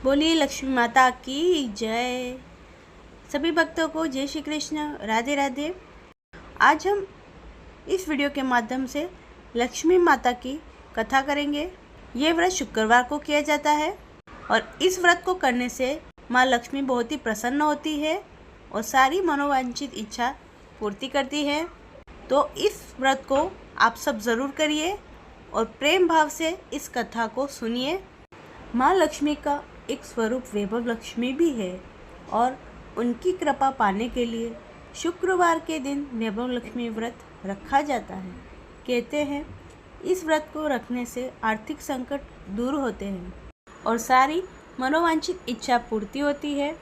बोलिए लक्ष्मी माता की जय। सभी भक्तों को जय श्री कृष्ण, राधे राधे। आज हम इस वीडियो के माध्यम से लक्ष्मी माता की कथा करेंगे। ये व्रत शुक्रवार को किया जाता है और इस व्रत को करने से माँ लक्ष्मी बहुत ही प्रसन्न होती है और सारी मनोवांछित इच्छा पूर्ति करती है। तो इस व्रत को आप सब ज़रूर करिए और प्रेम भाव से इस कथा को सुनिए। माँ लक्ष्मी का एक स्वरूप वैभव लक्ष्मी भी है और उनकी कृपा पाने के लिए शुक्रवार के दिन वैभव लक्ष्मी व्रत रखा जाता है। कहते हैं इस व्रत को रखने से आर्थिक संकट दूर होते हैं और सारी मनोवांछित इच्छा पूर्ति होती है।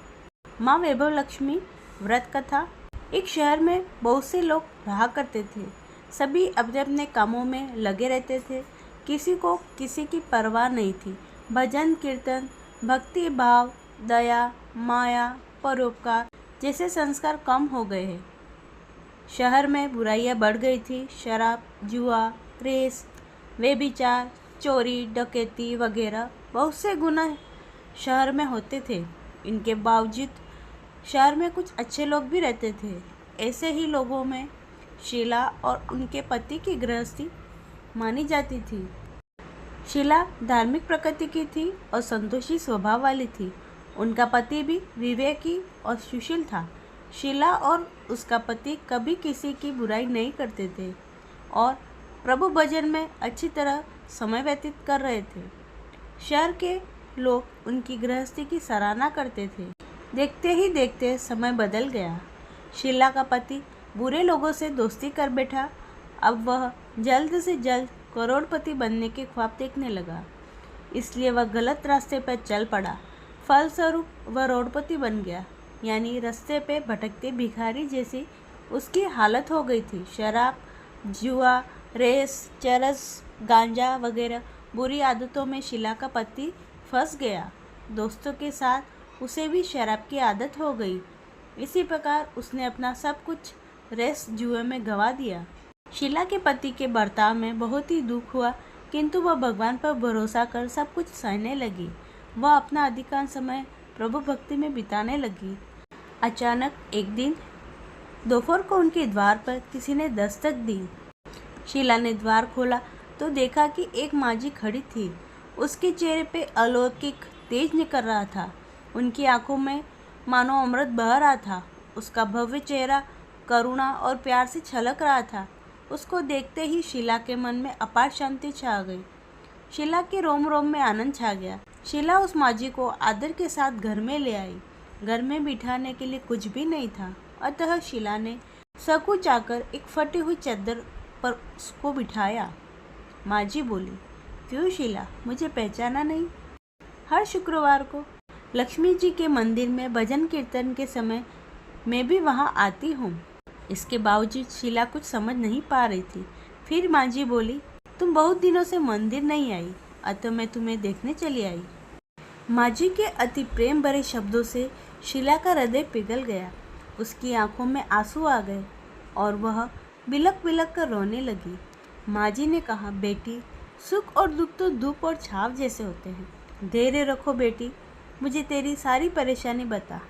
माँ वैभव लक्ष्मी व्रत कथा। एक शहर में बहुत से लोग रहा करते थे। सभी अपने अपने कामों में लगे रहते थे। किसी को किसी की परवाह नहीं थी। भजन कीर्तन, भक्ति भाव, दया, माया, परोपकार जैसे संस्कार कम हो गए हैं। शहर में बुराइयां बढ़ गई थी। शराब, जुआ, रेस, व्यभिचार, चोरी, डकैती वगैरह बहुत से गुनाह शहर में होते थे। इनके बावजूद शहर में कुछ अच्छे लोग भी रहते थे। ऐसे ही लोगों में शीला और उनके पति की गृहस्थी मानी जाती थी। शीला धार्मिक प्रकृति की थी और संतोषी स्वभाव वाली थी। उनका पति भी विवेकी और सुशील था। शीला और उसका पति कभी किसी की बुराई नहीं करते थे और प्रभु भजन में अच्छी तरह समय व्यतीत कर रहे थे। शहर के लोग उनकी गृहस्थी की सराहना करते थे। देखते ही देखते समय बदल गया। शीला का पति बुरे लोगों से दोस्ती कर बैठा। अब वह जल्द से जल्द करोड़पति बनने के ख्वाब देखने लगा, इसलिए वह गलत रास्ते पर चल पड़ा। फलस्वरूप वह रोडपति बन गया, यानी रास्ते पे भटकते भिखारी जैसी उसकी हालत हो गई थी। शराब, जुआ, रेस, चरस, गांजा वगैरह बुरी आदतों में शीला का पति फंस गया। दोस्तों के साथ उसे भी शराब की आदत हो गई। इसी प्रकार उसने अपना सब कुछ रेस जुए में गंवा दिया। शीला के पति के बर्ताव में बहुत ही दुख हुआ, किंतु वह भगवान पर भरोसा कर सब कुछ सहने लगी। वह अपना अधिकांश समय प्रभु भक्ति में बिताने लगी। अचानक एक दिन दोपहर को उनके द्वार पर किसी ने दस्तक दी। शीला ने द्वार खोला तो देखा कि एक माँझी खड़ी थी। उसके चेहरे पे अलौकिक तेज निकल रहा था। उनकी आंखों में मानो अमृत बह रहा था। उसका भव्य चेहरा करुणा और प्यार से छलक रहा था। उसको देखते ही शीला के मन में अपार शांति छा गई। शीला के रोम रोम में आनंद छा गया। शीला उस माँझी को आदर के साथ घर में ले आई। घर में बिठाने के लिए कुछ भी नहीं था, अतः शीला ने सकुच आकर एक फटी हुई चादर पर उसको बिठाया। माँझी बोली, क्यों शीला, मुझे पहचाना नहीं? हर शुक्रवार को लक्ष्मी जी के मंदिर में भजन कीर्तन के समय मैं भी वहाँ आती हूँ। इसके बावजूद शीला कुछ समझ नहीं पा रही थी। फिर माँझी बोली, तुम बहुत दिनों से मंदिर नहीं आई, अतः मैं तुम्हें देखने चली आई। माँझी के अति प्रेम भरे शब्दों से शीला का हृदय पिघल गया। उसकी आंखों में आंसू आ गए और वह बिलक बिलक कर रोने लगी। माँझी ने कहा, बेटी, सुख और दुख तो धूप और छाव जैसे होते हैं। धैर्य रखो बेटी, मुझे तेरी सारी परेशानी बता।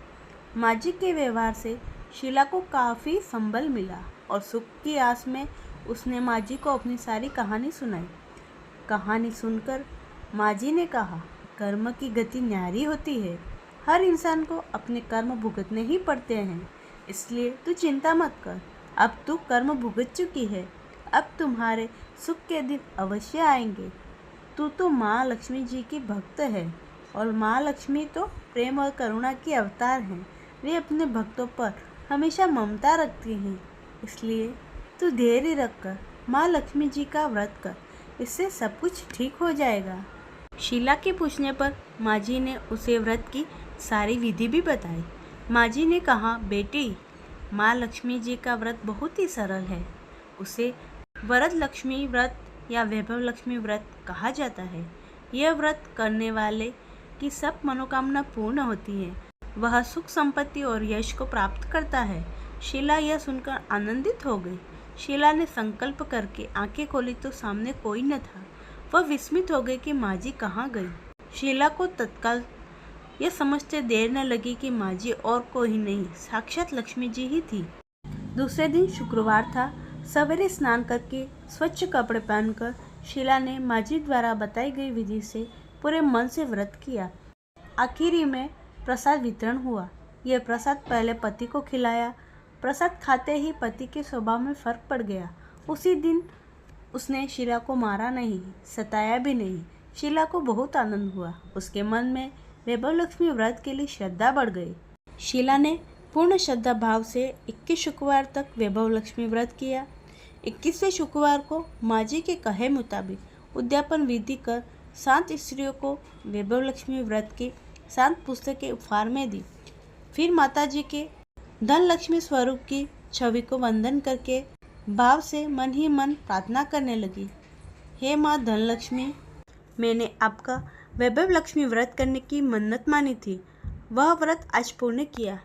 माँझी के व्यवहार से शीला को काफ़ी संबल मिला और सुख की आस में उसने माँझी को अपनी सारी कहानी सुनाई। कहानी सुनकर माँझी ने कहा, कर्म की गति न्यारी होती है। हर इंसान को अपने कर्म भुगतने ही पड़ते हैं, इसलिए तू चिंता मत कर। अब तू कर्म भुगत चुकी है, अब तुम्हारे सुख के दिन अवश्य आएंगे। तू तो माँ लक्ष्मी जी की भक्त है और माँ लक्ष्मी तो प्रेम और करुणा की अवतार हैं। वे अपने भक्तों पर हमेशा ममता रखती हैं, इसलिए तू धैर्य रखकर माँ लक्ष्मी जी का व्रत कर, इससे सब कुछ ठीक हो जाएगा। शीला के पूछने पर माँझी ने उसे व्रत की सारी विधि भी बताई। माँझी ने कहा, बेटी, माँ लक्ष्मी जी का व्रत बहुत ही सरल है। उसे वरद लक्ष्मी व्रत या वैभव लक्ष्मी व्रत कहा जाता है। यह व्रत करने वाले की सब मनोकामना पूर्ण होती है। वह सुख संपत्ति और यश को प्राप्त करता है। शीला यह सुनकर आनंदित हो गई। शीला ने संकल्प करके आंखें खोली तो सामने कोई न था। वह विस्मित हो गई कि माँझी कहाँ गई। शीला को तत्काल यह समझते देर न लगी कि माँ जी और कोई नहीं, साक्षात लक्ष्मी जी ही थी। दूसरे दिन शुक्रवार था। सवेरे स्नान करके स्वच्छ कपड़े पहनकर शीला ने माँ जी द्वारा बताई गई विधि से पूरे मन से व्रत किया। आखिरी में प्रसाद वितरण हुआ। यह प्रसाद पहले पति को खिलाया। प्रसाद खाते ही पति के स्वभाव में फर्क पड़ गया। उसी दिन उसने शीला को मारा नहीं, सताया भी नहीं। शीला को बहुत आनंद हुआ। उसके मन में वैभव लक्ष्मी व्रत के लिए श्रद्धा बढ़ गई। शीला ने पूर्ण श्रद्धा भाव से 21 शुक्रवार तक वैभव लक्ष्मी व्रत किया। 21वें शुक्रवार को माँ जी के कहे मुताबिक उद्यापन विधि कर 7 स्त्रियों को वैभव लक्ष्मी व्रत की 7 पुस्तकें उपहार में दी। फिर माता जी के धन लक्ष्मी स्वरूप की छवि को वंदन करके भाव से मन ही मन प्रार्थना करने लगी। हे माँ धन लक्ष्मी, मैंने आपका वैभव लक्ष्मी व्रत करने की मन्नत मानी थी, वह व्रत आज पूर्ण किया।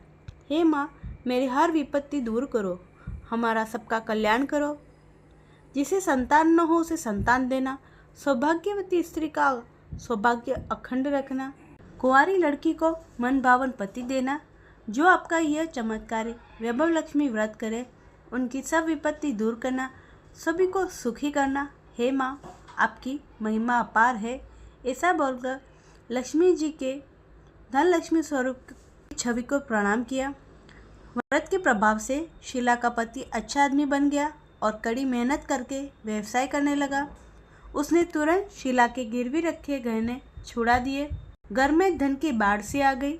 हे माँ, मेरी हर विपत्ति दूर करो, हमारा सबका कल्याण करो। जिसे संतान न हो उसे संतान देना, सौभाग्यवती स्त्री का सौभाग्य अखंड रखना, कुंवारी लड़की को मन भावन पति देना। जो आपका यह चमत्कारी वैभव लक्ष्मी व्रत करे, उनकी सब विपत्ति दूर करना, सभी को सुखी करना। हे माँ, आपकी महिमा अपार है। ऐसा बोलकर लक्ष्मी जी के धन लक्ष्मी स्वरूप की छवि को प्रणाम किया। व्रत के प्रभाव से शीला का पति अच्छा आदमी बन गया और कड़ी मेहनत करके व्यवसाय करने लगा। उसने तुरंत शीला के गिरवी रखे गहने छुड़ा दिए। घर में धन की बाढ़ सी आ गई।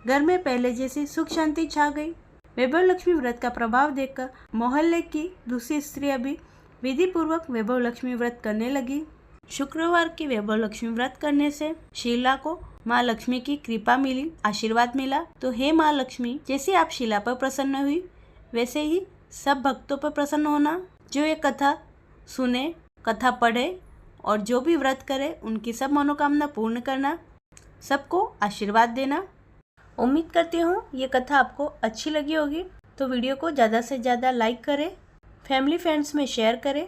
घर में पहले जैसी सुख शांति छा गई। वैभव लक्ष्मी व्रत का प्रभाव देखकर मोहल्ले की दूसरी स्त्रियां भी विधि पूर्वक वैभव लक्ष्मी व्रत करने लगी। शुक्रवार की वैभव लक्ष्मी व्रत करने से शीला को माँ लक्ष्मी की कृपा मिली, आशीर्वाद मिला। तो हे माँ लक्ष्मी, जैसे आप शीला पर प्रसन्न हुई, वैसे ही सब भक्तों पर प्रसन्न होना। जो ये कथा सुने, कथा पढ़े और जो भी व्रत करे, उनकी सब मनोकामना पूर्ण करना, सबको आशीर्वाद देना। उम्मीद करती हूँ ये कथा आपको अच्छी लगी होगी। तो वीडियो को ज़्यादा से ज़्यादा लाइक करें, फैमिली फ्रेंड्स में शेयर करें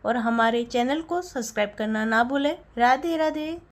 और हमारे चैनल को सब्सक्राइब करना ना भूलें। राधे राधे।